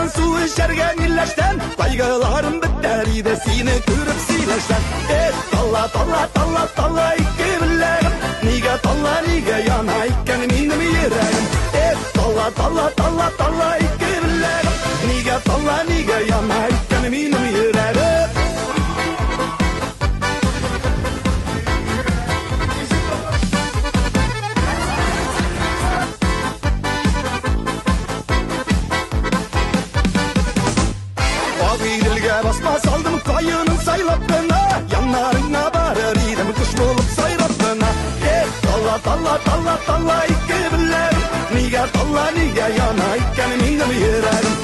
Akkan su içergen illaştan kaygılarım biter de seni görüp sileşten. Talla talla talla talla iki bilerim niga talla niga yana ikken benim yüreğim. Talla talla talla talla iki bilerim niga talla niga yana ikken benim yüreğim. Dilge basma saldım kayının saylattığına yanlarına bağırır idim kuş bulup sayrattığına. Talla talla talla talla iki bilerim niga talla niga yana ikken benim yüreğim.